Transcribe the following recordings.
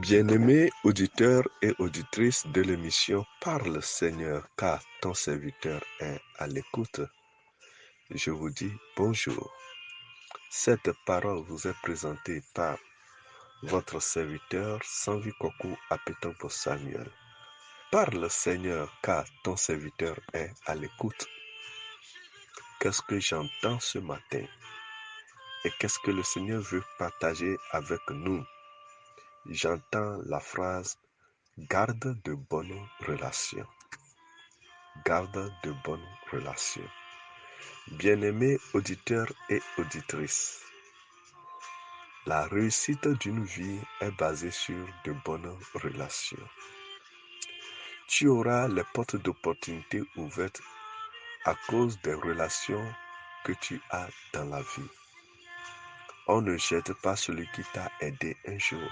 Bien-aimés auditeurs et auditrices de l'émission Parle Seigneur, car ton serviteur est à l'écoute, je vous dis bonjour. Cette parole vous est présentée par votre serviteur Sanvi Kokou Apetobo Samuel. Parle Seigneur, car ton serviteur est à l'écoute. Qu'est-ce que j'entends ce matin? Et qu'est-ce que le Seigneur veut partager avec nous? J'entends la phrase « Garde de bonnes relations ». Garde de bonnes relations. Bien-aimés auditeurs et auditrices, la réussite d'une vie est basée sur de bonnes relations. Tu auras les portes d'opportunité ouvertes à cause des relations que tu as dans la vie. On ne jette pas celui qui t'a aidé un jour.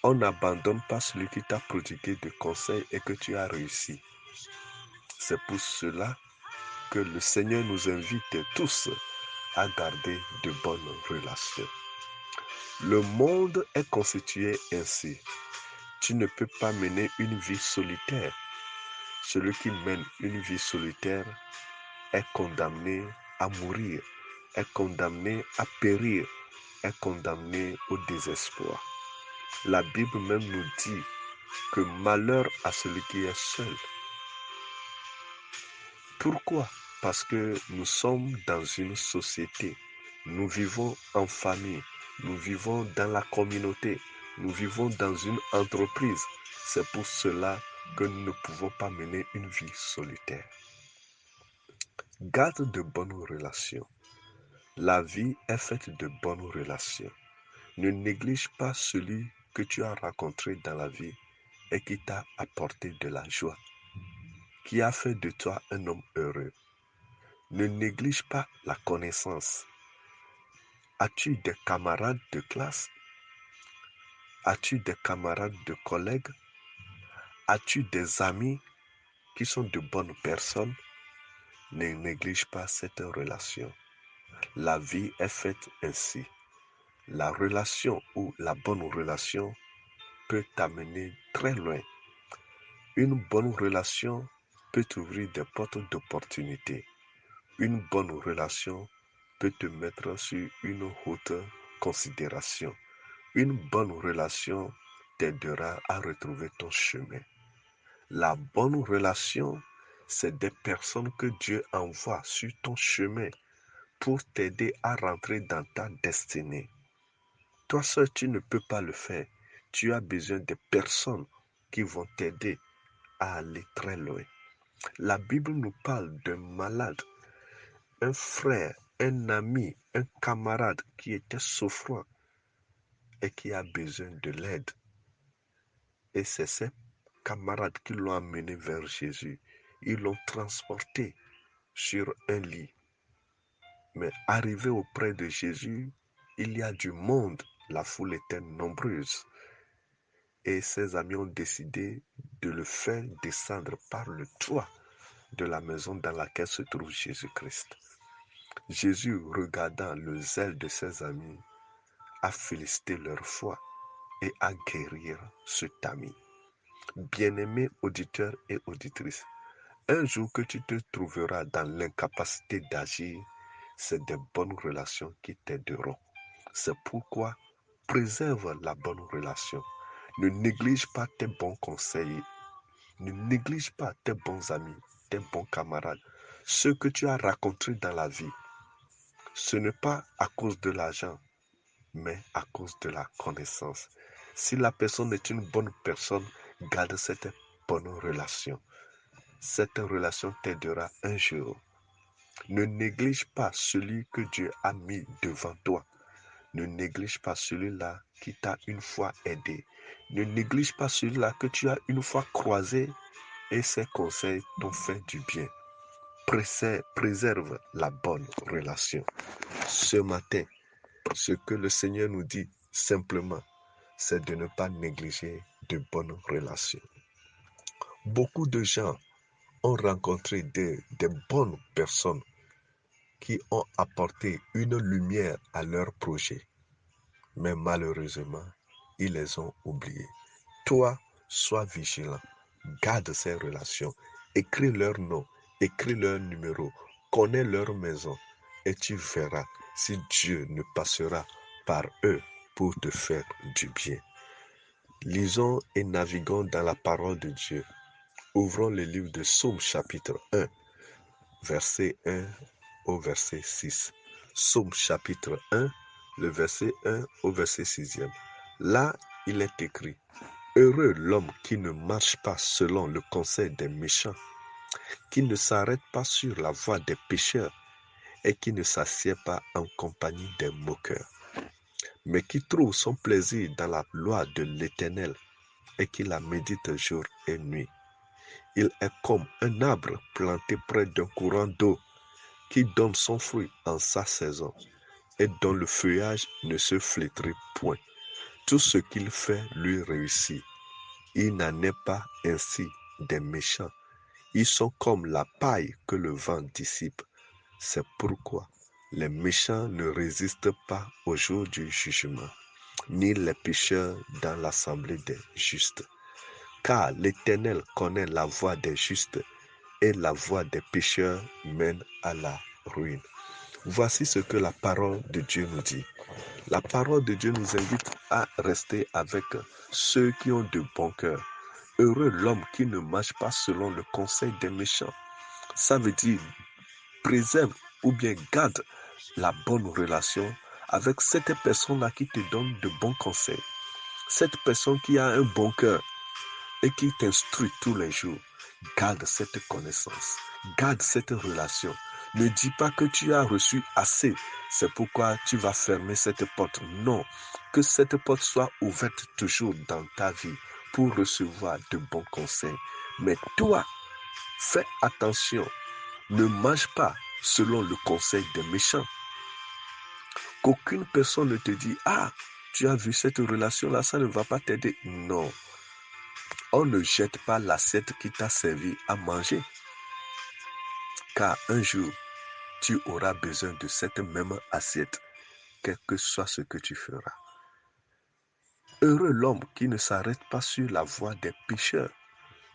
On n'abandonne pas celui qui t'a prodigué des conseils et que tu as réussi. C'est pour cela que le Seigneur nous invite tous à garder de bonnes relations. Le monde est constitué ainsi. Tu ne peux pas mener une vie solitaire. Celui qui mène une vie solitaire est condamné à mourir, est condamné à périr, est condamné au désespoir. La Bible même nous dit que malheur à celui qui est seul. Pourquoi? Parce que nous sommes dans une société. Nous vivons en famille. Nous vivons dans la communauté. Nous vivons dans une entreprise. C'est pour cela que nous ne pouvons pas mener une vie solitaire. Garde de bonnes relations. La vie est faite de bonnes relations. Ne néglige pas celui que tu as rencontré dans la vie et qui t'a apporté de la joie, qui a fait de toi un homme heureux. Ne néglige pas la connaissance. As-tu des camarades de classe? As-tu des camarades de collègues? As-tu des amis qui sont de bonnes personnes? Ne néglige pas cette relation. La vie est faite ainsi. La relation ou la bonne relation peut t'amener très loin. Une bonne relation peut t'ouvrir des portes d'opportunité. Une bonne relation peut te mettre sur une haute considération. Une bonne relation t'aidera à retrouver ton chemin. La bonne relation, c'est des personnes que Dieu envoie sur ton chemin pour t'aider à rentrer dans ta destinée. Toi seul, tu ne peux pas le faire. Tu as besoin de personnes qui vont t'aider à aller très loin. La Bible nous parle d'un malade, un frère, un ami, un camarade qui était souffrant et qui a besoin de l'aide. Et c'est ces camarades qui l'ont amené vers Jésus. Ils l'ont transporté sur un lit. Mais arrivé auprès de Jésus, il y a du monde. La foule était nombreuse. Et ses amis ont décidé de le faire descendre par le toit de la maison dans laquelle se trouve Jésus-Christ. Jésus, regardant le zèle de ses amis, a félicité leur foi et a guéri cet ami. Bien-aimés auditeurs et auditrices, un jour que tu te trouveras dans l'incapacité d'agir, c'est des bonnes relations qui t'aideront. C'est pourquoi préserve la bonne relation. Ne néglige pas tes bons conseils. Ne néglige pas tes bons amis, tes bons camarades, ceux que tu as rencontrés dans la vie. Ce n'est pas à cause de l'argent, mais à cause de la connaissance. Si la personne est une bonne personne, garde cette bonne relation. Cette relation t'aidera un jour. Ne néglige pas celui que Dieu a mis devant toi. Ne néglige pas celui-là qui t'a une fois aidé. Ne néglige pas celui-là que tu as une fois croisé et ses conseils t'ont fait du bien. Préserve la bonne relation. Ce matin, ce que le Seigneur nous dit simplement, c'est de ne pas négliger de bonnes relations. Beaucoup de gens ont rencontré des bonnes personnes qui ont apporté une lumière à leur projet. Mais malheureusement, ils les ont oubliés. Toi, sois vigilant. Garde ces relations. Écris leur nom, écris leur numéro, connais leur maison et tu verras si Dieu ne passera par eux pour te faire du bien. Lisons et naviguons dans la parole de Dieu. Ouvrons le livre de Psaume chapitre 1, verset 1 au verset 6. Psaume chapitre 1, le verset 1 au verset 6. Là, il est écrit: Heureux l'homme qui ne marche pas selon le conseil des méchants, qui ne s'arrête pas sur la voie des pécheurs et qui ne s'assied pas en compagnie des moqueurs, mais qui trouve son plaisir dans la loi de l'Éternel et qui la médite jour et nuit. Il est comme un arbre planté près d'un courant d'eau qui donne son fruit en sa saison et dont le feuillage ne se flétrit point. Tout ce qu'il fait lui réussit. Il n'en est pas ainsi des méchants. Ils sont comme la paille que le vent dissipe. C'est pourquoi les méchants ne résistent pas au jour du jugement, ni les pécheurs dans l'assemblée des justes. Car l'Éternel connaît la voie des justes, et la voie des pécheurs mène à la ruine. Voici ce que la parole de Dieu nous dit. La parole de Dieu nous invite à rester avec ceux qui ont de bon cœur. Heureux l'homme qui ne marche pas selon le conseil des méchants. Ça veut dire préserve ou bien garde la bonne relation avec cette personne-là qui te donne de bons conseils. Cette personne qui a un bon cœur et qui t'instruit tous les jours. Garde cette connaissance, garde cette relation. Ne dis pas que tu as reçu assez, c'est pourquoi tu vas fermer cette porte. Non, que cette porte soit ouverte toujours dans ta vie pour recevoir de bons conseils. Mais toi, fais attention, ne marche pas selon le conseil des méchants. Qu'aucune personne ne te dise: ah, tu as vu cette relation-là, ça ne va pas t'aider. Non. On ne jette pas l'assiette qui t'a servi à manger. Car un jour, tu auras besoin de cette même assiette, quel que soit ce que tu feras. Heureux l'homme qui ne s'arrête pas sur la voie des pécheurs,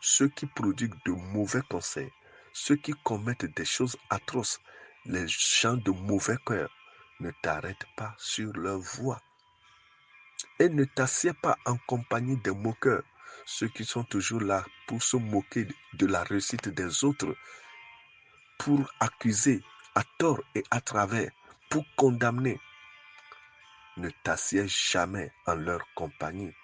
ceux qui prodiguent de mauvais conseils, ceux qui commettent des choses atroces, les gens de mauvais cœur. Ne t'arrête pas sur leur voie. Et ne t'assieds pas en compagnie des moqueurs, ceux qui sont toujours là pour se moquer de la réussite des autres, pour accuser à tort et à travers, pour condamner. Ne t'assieds jamais en leur compagnie.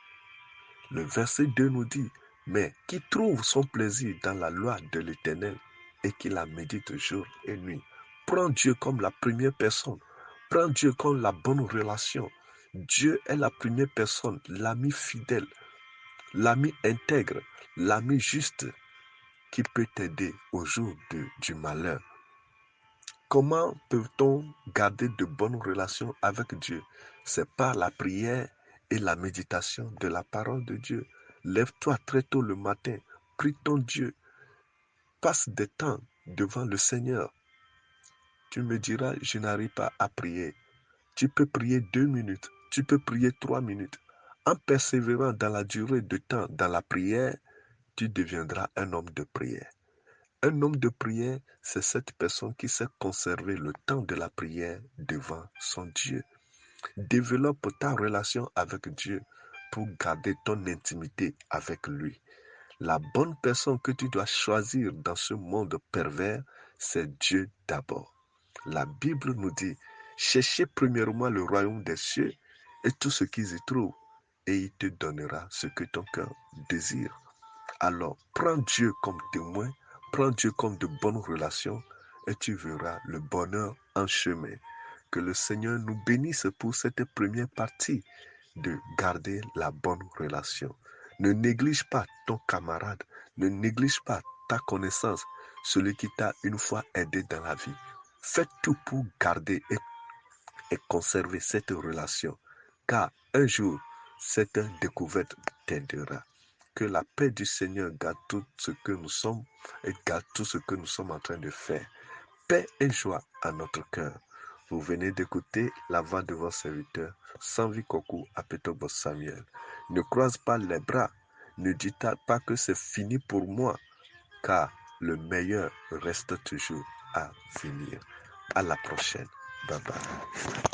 Le verset 2 nous dit: mais qui trouve son plaisir dans la loi de l'Éternel et qui la médite jour et nuit. Prends Dieu comme la première personne. Prends Dieu comme la bonne relation. Dieu est la première personne, l'ami fidèle, l'ami intègre, l'ami juste qui peut t'aider au jour du malheur. Comment peut-on garder de bonnes relations avec Dieu? C'est par la prière et la méditation de la parole de Dieu. Lève-toi très tôt le matin, prie ton Dieu, passe des temps devant le Seigneur. Tu me diras: je n'arrive pas à prier. Tu peux prier 2 minutes, tu peux prier 3 minutes. En persévérant dans la durée de temps dans la prière, tu deviendras un homme de prière. Un homme de prière, c'est cette personne qui sait conserver le temps de la prière devant son Dieu. Développe ta relation avec Dieu pour garder ton intimité avec lui. La bonne personne que tu dois choisir dans ce monde pervers, c'est Dieu d'abord. La Bible nous dit: cherchez premièrement le royaume des cieux et tout ce qu'ils y trouvent, et il te donnera ce que ton cœur désire. Alors, prends Dieu comme témoin, prends Dieu comme de bonnes relations et tu verras le bonheur en chemin. Que le Seigneur nous bénisse pour cette première partie de garder la bonne relation. Ne néglige pas ton camarade, ne néglige pas ta connaissance, celui qui t'a une fois aidé dans la vie. Fais tout pour garder et conserver cette relation, car un jour, cette découverte t'aidera. Que la paix du Seigneur garde tout ce que nous sommes et garde tout ce que nous sommes en train de faire. Paix et joie à notre cœur. Vous venez d'écouter la voix de votre serviteur, Sanvi Kokou Apetobo Samuel. Ne croise pas les bras. Ne dis pas que c'est fini pour moi, car le meilleur reste toujours à venir. À la prochaine. Bye bye.